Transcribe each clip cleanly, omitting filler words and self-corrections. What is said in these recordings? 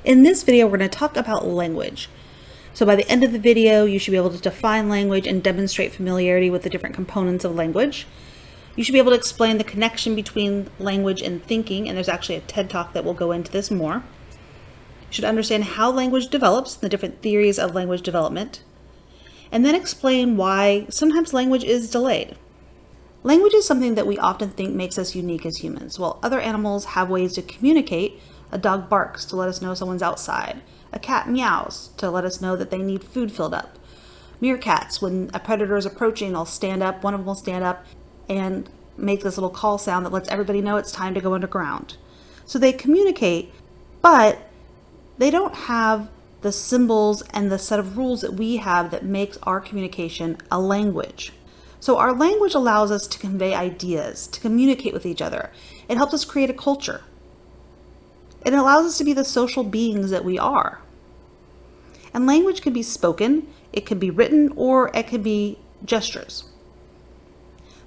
In this video, we're going to talk about language. So by the end of the video, you should be able to define language and demonstrate familiarity with the different components of language. You should be able to explain the connection between language and thinking, and there's actually a TED Talk that will go into this more. You should understand how language develops, the different theories of language development, and then explain why sometimes language is delayed. Language is something that we often think makes us unique as humans. While other animals have ways to communicate, a dog barks to let us know someone's outside. A cat meows to let us know that they need food filled up. Meerkats, when a predator is approaching, they'll stand up, one of them will stand up and make this little call sound that lets everybody know it's time to go underground. So they communicate, but they don't have the symbols and the set of rules that we have that makes our communication a language. So our language allows us to convey ideas, to communicate with each other. It helps us create a culture. It allows us to be the social beings that we are. And language can be spoken, it can be written, or it can be gestures.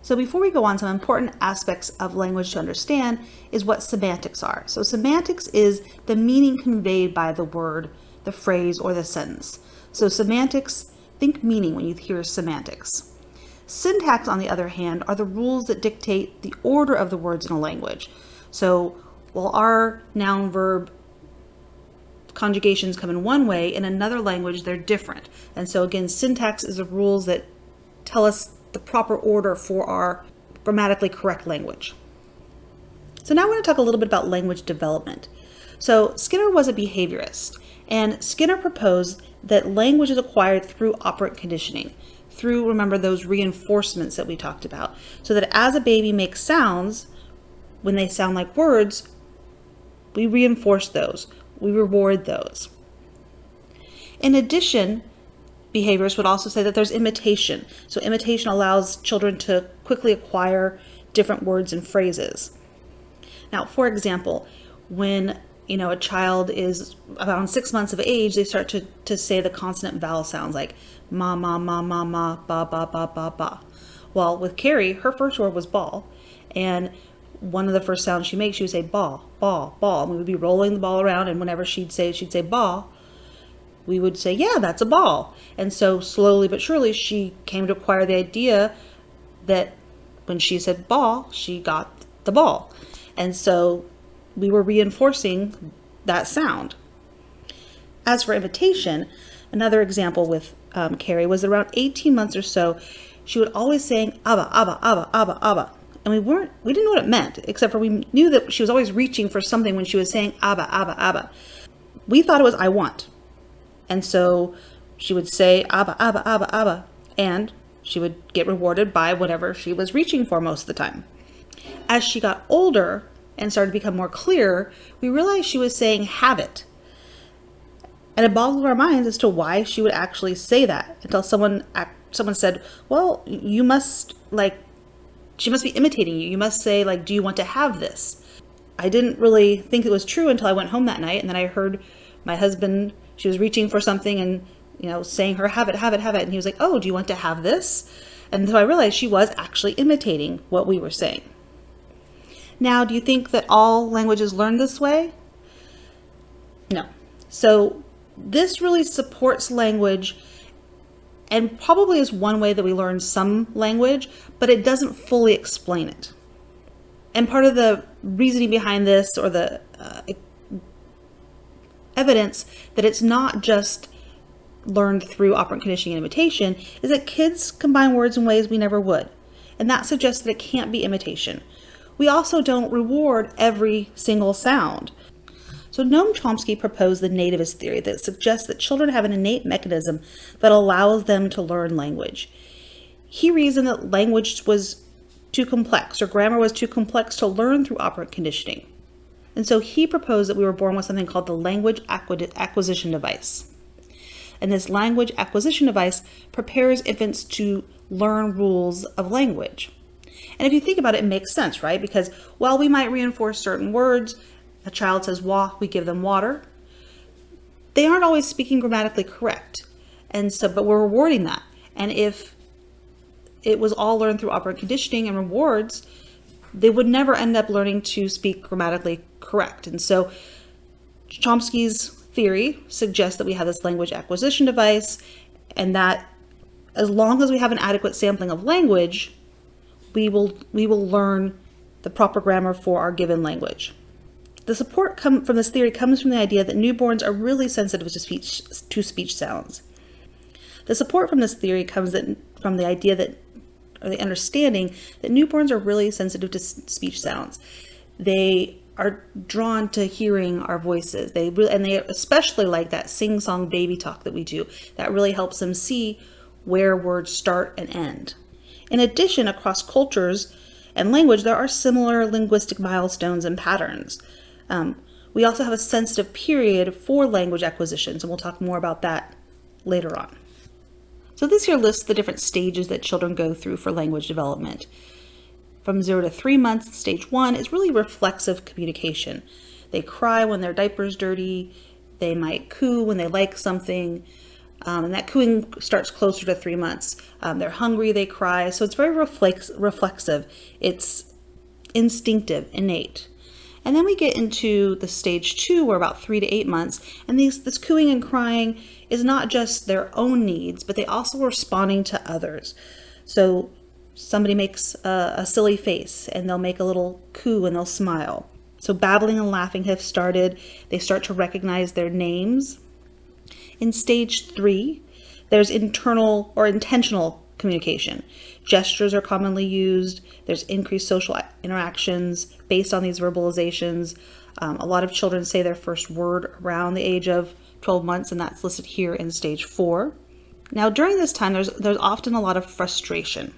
So before we go on, some important aspects of language to understand is what semantics are. So semantics is the meaning conveyed by the word, the phrase, or the sentence. So semantics, think meaning when you hear semantics. Syntax, on the other hand, are the rules that dictate the order of the words in a language. So while our noun verb conjugations come in one way, in another language they're different. And so again, syntax is the rules that tell us the proper order for our grammatically correct language. So now we're going to talk a little bit about language development. So Skinner was a behaviorist, and Skinner proposed that language is acquired through operant conditioning, through, remember, those reinforcements that we talked about, so that as a baby makes sounds, when they sound like words, we reinforce those, we reward those. In addition, behaviorists would also say that there's imitation. So imitation allows children to quickly acquire different words and phrases. Now, for example, when a child is around 6 months of age, they start to say the consonant vowel sounds like ma, ma, ma, ma, ma, ba, ba, ba, ba, ba. Well, with Carrie, her first word was ball, and one of the first sounds she makes, she would say ball, ball, ball. And we would be rolling the ball around, and whenever she'd say ball, we would say, yeah, that's a ball. And so slowly but surely, she came to acquire the idea that when she said ball, she got the ball. And so we were reinforcing that sound. As for imitation, another example with Carrie was around 18 months or so, she would always saying abba, abba, abba, abba, abba. And we didn't know what it meant, except for we knew that she was always reaching for something when she was saying abba, abba, abba. We thought it was I want. And so she would say abba, abba, abba, abba, and she would get rewarded by whatever she was reaching for most of the time. As she got older and started to become more clear, we realized she was saying have it. And it boggled our minds as to why she would actually say that, until someone said, well, she must be imitating you. You must say, do you want to have this? I didn't really think it was true until I went home that night, and then I heard my husband, she was reaching for something and, saying her, have it, have it, have it. And he was like, oh, do you want to have this? And so I realized she was actually imitating what we were saying. Now, do you think that all languages learn this way? No. So this really supports language and probably is one way that we learn some language, but it doesn't fully explain it. And part of the reasoning behind this, or the evidence that it's not just learned through operant conditioning and imitation, is that kids combine words in ways we never would. And that suggests that it can't be imitation. We also don't reward every single sound. So Noam Chomsky proposed the nativist theory that suggests that children have an innate mechanism that allows them to learn language. He reasoned that language was too complex, or grammar was too complex to learn through operant conditioning. And so he proposed that we were born with something called the language acquisition device. And this language acquisition device prepares infants to learn rules of language. And if you think about it, it makes sense, right? Because while we might reinforce certain words, a child says wa, we give them water, they aren't always speaking grammatically correct. And so, but we're rewarding that. And if it was all learned through operant conditioning and rewards, they would never end up learning to speak grammatically correct. And so Chomsky's theory suggests that we have this language acquisition device, and that as long as we have an adequate sampling of language, we will learn the proper grammar for our given language. The support from this theory comes from the idea that newborns are really sensitive to speech sounds. The support from this theory comes from the idea that, or the understanding that newborns are really sensitive to speech sounds. They are drawn to hearing our voices. They especially like that sing-song baby talk that we do. That really helps them see where words start and end. In addition, across cultures and language, there are similar linguistic milestones and patterns. We also have a sensitive period for language acquisition, and we'll talk more about that later on. So this here lists the different stages that children go through for language development. From 0 to 3 months, stage 1 is really reflexive communication. They cry when their diaper's dirty, they might coo when they like something, and that cooing starts closer to 3 months. They're hungry, they cry, so it's very reflexive. It's instinctive, innate. And then we get into the stage 2, or about 3 to 8 months, and this cooing and crying is not just their own needs, but they also are responding to others. So somebody makes a silly face, and they'll make a little coo and they'll smile. So babbling and laughing have started. They start to recognize their names. In stage 3, there's internal or intentional communication. Gestures are commonly used. There's increased social interactions based on these verbalizations. A lot of children say their first word around the age of 12 months, and that's listed here in stage 4. Now, during this time, there's often a lot of frustration.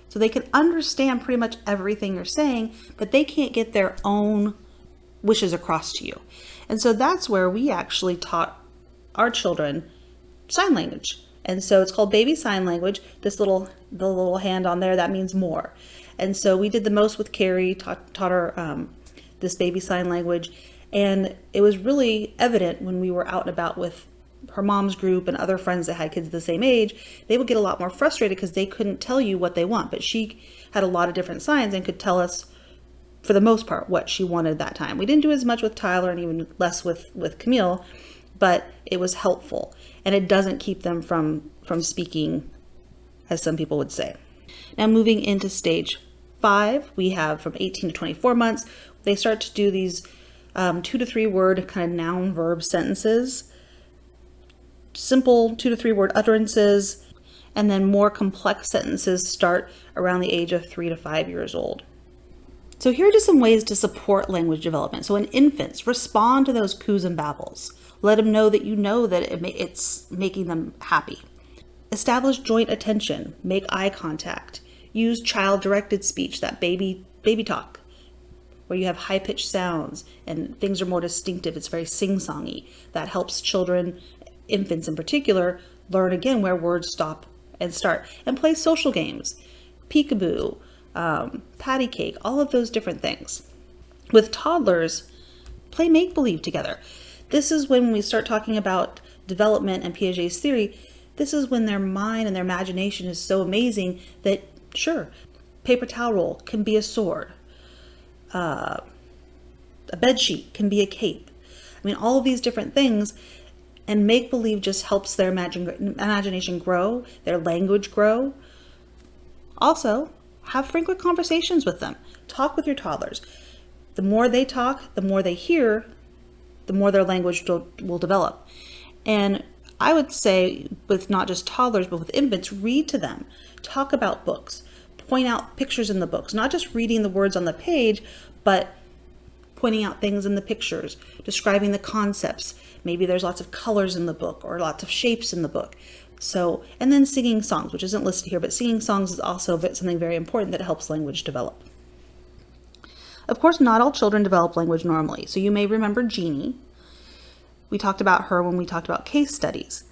So they can understand pretty much everything you're saying, but they can't get their own wishes across to you. And so that's where we actually taught our children sign language. And so it's called baby sign language. The little hand on there, that means more. And so we did the most with Carrie, taught her this baby sign language. And it was really evident when we were out and about with her mom's group and other friends that had kids the same age. They would get a lot more frustrated because they couldn't tell you what they want. But she had a lot of different signs and could tell us, for the most part, what she wanted that time. We didn't do as much with Tyler and even less with Camille, but it was helpful. And it doesn't keep them from speaking, as some people would say. Now moving into stage 5, we have from 18 to 24 months. They start to do these 2 to 3 word kind of noun verb sentences, simple 2 to 3 word utterances, and then more complex sentences start around the age of 3 to 5 years old. So here are just some ways to support language development. So in infants, respond to those coos and babbles. Let them know that you know that it's making them happy. Establish joint attention. Make eye contact. Use child-directed speech, that baby talk, where you have high-pitched sounds and things are more distinctive. It's very sing-songy. That helps children, infants in particular, learn again where words stop and start. And play social games. Peekaboo, patty cake, all of those different things. With toddlers, play make-believe together. This is when we start talking about development and Piaget's theory. This is when their mind and their imagination is so amazing that, sure, paper towel roll can be a sword. A bed sheet can be a cape. I mean, all of these different things, and make-believe just helps their imagination grow, their language grow. Also, have frequent conversations with them. Talk with your toddlers. The more they talk, the more they hear, the more their language will develop. And I would say with not just toddlers, but with infants, read to them. Talk about books. Point out pictures in the books. Not just reading the words on the page, but pointing out things in the pictures, describing the concepts. Maybe there's lots of colors in the book or lots of shapes in the book. So, and then singing songs, which isn't listed here, but singing songs is also something very important that helps language develop. Of course, not all children develop language normally. So you may remember Jeannie. We talked about her when we talked about case studies.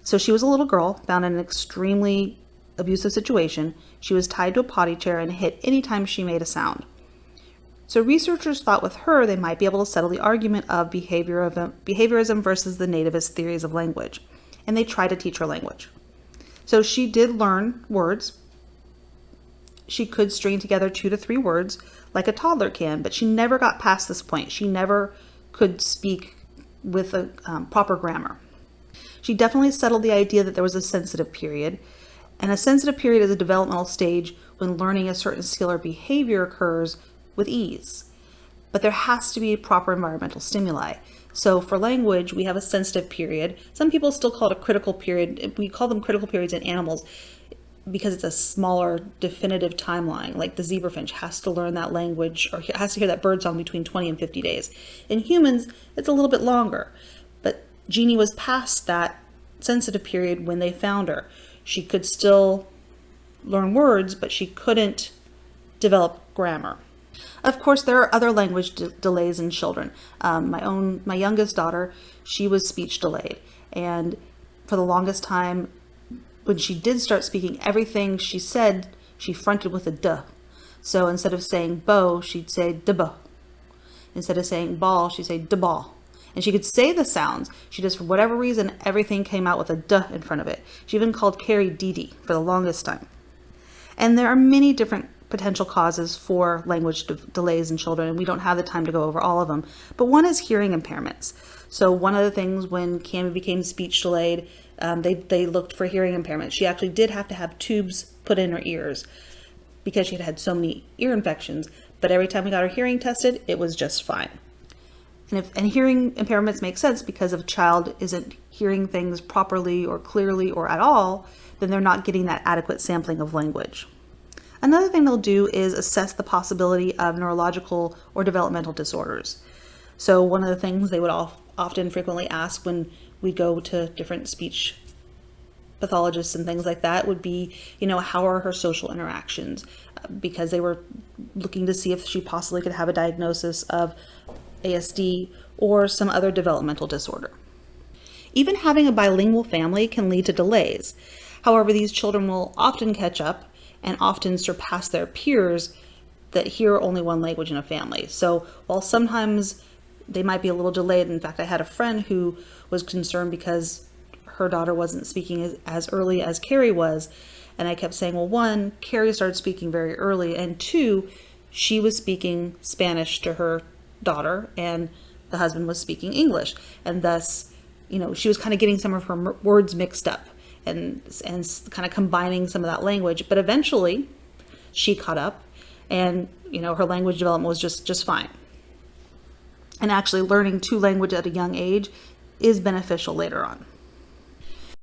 So she was a little girl found in an extremely abusive situation. She was tied to a potty chair and hit anytime she made a sound. So researchers thought with her they might be able to settle the argument of behaviorism versus the nativist theories of language. And they tried to teach her language. So she did learn words. She could string together 2 to 3 words like a toddler can, but she never got past this point. She never could speak with a proper grammar. She definitely settled the idea that there was a sensitive period, and a sensitive period is a developmental stage when learning a certain skill or behavior occurs with ease. But there has to be proper environmental stimuli. So for language, we have a sensitive period. Some people still call it a critical period. We call them critical periods in animals because it's a smaller, definitive timeline. Like the zebrafinch has to learn that language or has to hear that bird song between 20 and 50 days. In humans, it's a little bit longer. But Jeannie was past that sensitive period when they found her. She could still learn words, but she couldn't develop grammar. Of course, there are other language delays in children. My youngest daughter, she was speech delayed. And for the longest time, when she did start speaking, everything she said, she fronted with a duh. So instead of saying bow, she'd say duh. Instead of saying ball, she'd say da ball. And she could say the sounds. She just, for whatever reason, everything came out with a duh in front of it. She even called Carrie Dee Dee for the longest time. And there are many different potential causes for language delays in children, and we don't have the time to go over all of them. But one is hearing impairments. So one of the things when Cami became speech delayed, they looked for hearing impairment. She actually did have to have tubes put in her ears because she had had so many ear infections. But every time we got her hearing tested, it was just fine. And hearing impairments make sense because if a child isn't hearing things properly or clearly or at all, then they're not getting that adequate sampling of language. Another thing they'll do is assess the possibility of neurological or developmental disorders. So one of the things they would often frequently ask when we go to different speech pathologists and things like that would be, how are her social interactions? Because they were looking to see if she possibly could have a diagnosis of ASD or some other developmental disorder. Even having a bilingual family can lead to delays. However, these children will often catch up and often surpass their peers that hear only one language in a family. So while sometimes they might be a little delayed, in fact, I had a friend who was concerned because her daughter wasn't speaking as early as Carrie was. And I kept saying, well, one, Carrie started speaking very early, and two, she was speaking Spanish to her daughter and the husband was speaking English. And thus, she was kind of getting some of her words mixed up and kind of combining some of that language. But eventually she caught up and, her language development was just fine. And actually learning two languages at a young age is beneficial later on.